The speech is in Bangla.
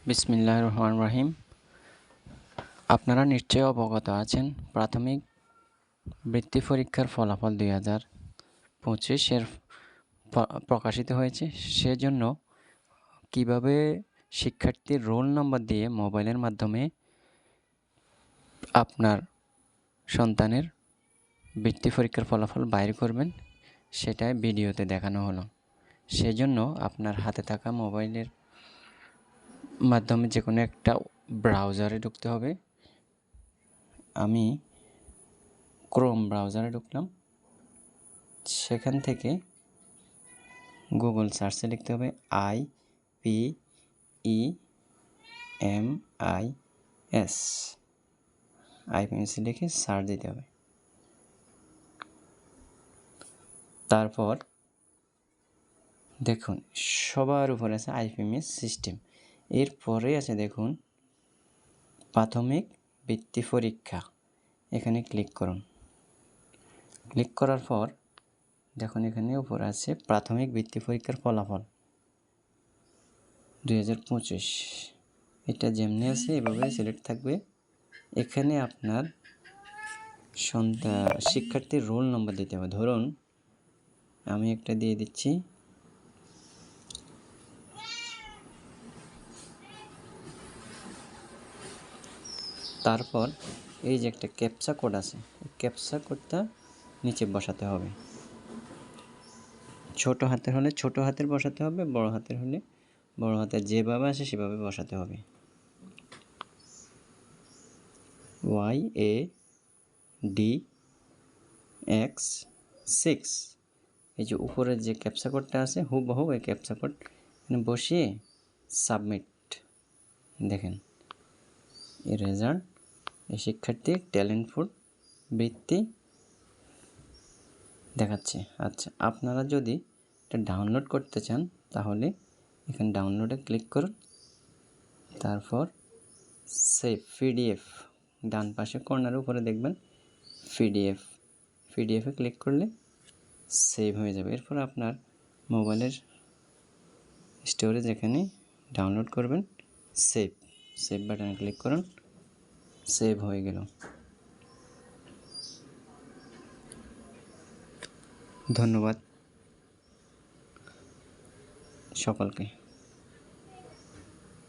বিসমিল্লাহির রহমানির রহিম। আপনারা নিশ্চয়ই অবগত আছেন প্রাথমিক বৃত্তি পরীক্ষার ফলাফল 2025 প্রকাশিত হয়েছে। সেজন্য কিভাবে শিক্ষার্থীর রোল নম্বর দিয়ে মোবাইলের মাধ্যমে আপনার সন্তানের বৃত্তি পরীক্ষার ফলাফল বাইর করবেন সেটাই ভিডিওতে দেখানো হলো। সেজন্য আপনার হাতে থাকা মোবাইলের মাধ্যমে যে কোনো একটা ব্রাউজারে ঢুকতে হবে। আমি ক্রোম ব্রাউজারে ঢুকলাম। সেখান থেকে গুগল সার্চে লিখতে হবে IPEMIS লিখে সার্চ দিতে হবে। তারপর দেখুন সবার উপরে আছে IPEMIS সিস্টেম। এরপরে আছে দেখুন প্রাথমিক বৃত্তি পরীক্ষা। এখানে ক্লিক করুন। ক্লিক করার পর দেখুন এখানে উপরে আছে প্রাথমিক বৃত্তি পরীক্ষার ফলাফল 2025। এটা যেমনি আছে এভাবে সিলেক্ট থাকবে। এখানে আপনার শিক্ষার্থীর রোল নম্বর দিতে হবে। ধরুন আমি একটা দিয়ে দিচ্ছি। তারপর এই যে একটা ক্যাপচা কোড আছে, ক্যাপচা কোডটা নিচে বসাতে হবে। ছোট হাতের হলে ছোট হাতের বসাতে হবে, বড় হাতের হলে বড় হাতের যেভাবে আসে সেভাবে বসাতে হবে। YADX6 এই যে উপরের যে ক্যাপচা কোডটা আছে হুবহু এই ক্যাপচা কোড এখানে বসিয়ে সাবমিট। দেখেন এই রেজাল্ট, এই শিক্ষার্থীর ট্যালেন্টফুল বৃত্তি দেখাচ্ছে। আচ্ছা, আপনারা যদি এটা ডাউনলোড করতে চান তাহলে এখানে ডাউনলোডে ক্লিক করুন। তারপর সেভ PDF ডান পাশে কর্নারের উপরে দেখবেন পিডিএফে ক্লিক করলে সেভ হয়ে যাবে। এরপর আপনার মোবাইলের স্টোরেজ এখানে ডাউনলোড করবেন। সেভ বাটনে ক্লিক করুন। সেভ হয়ে গেল। ধন্যবাদ সকলকে।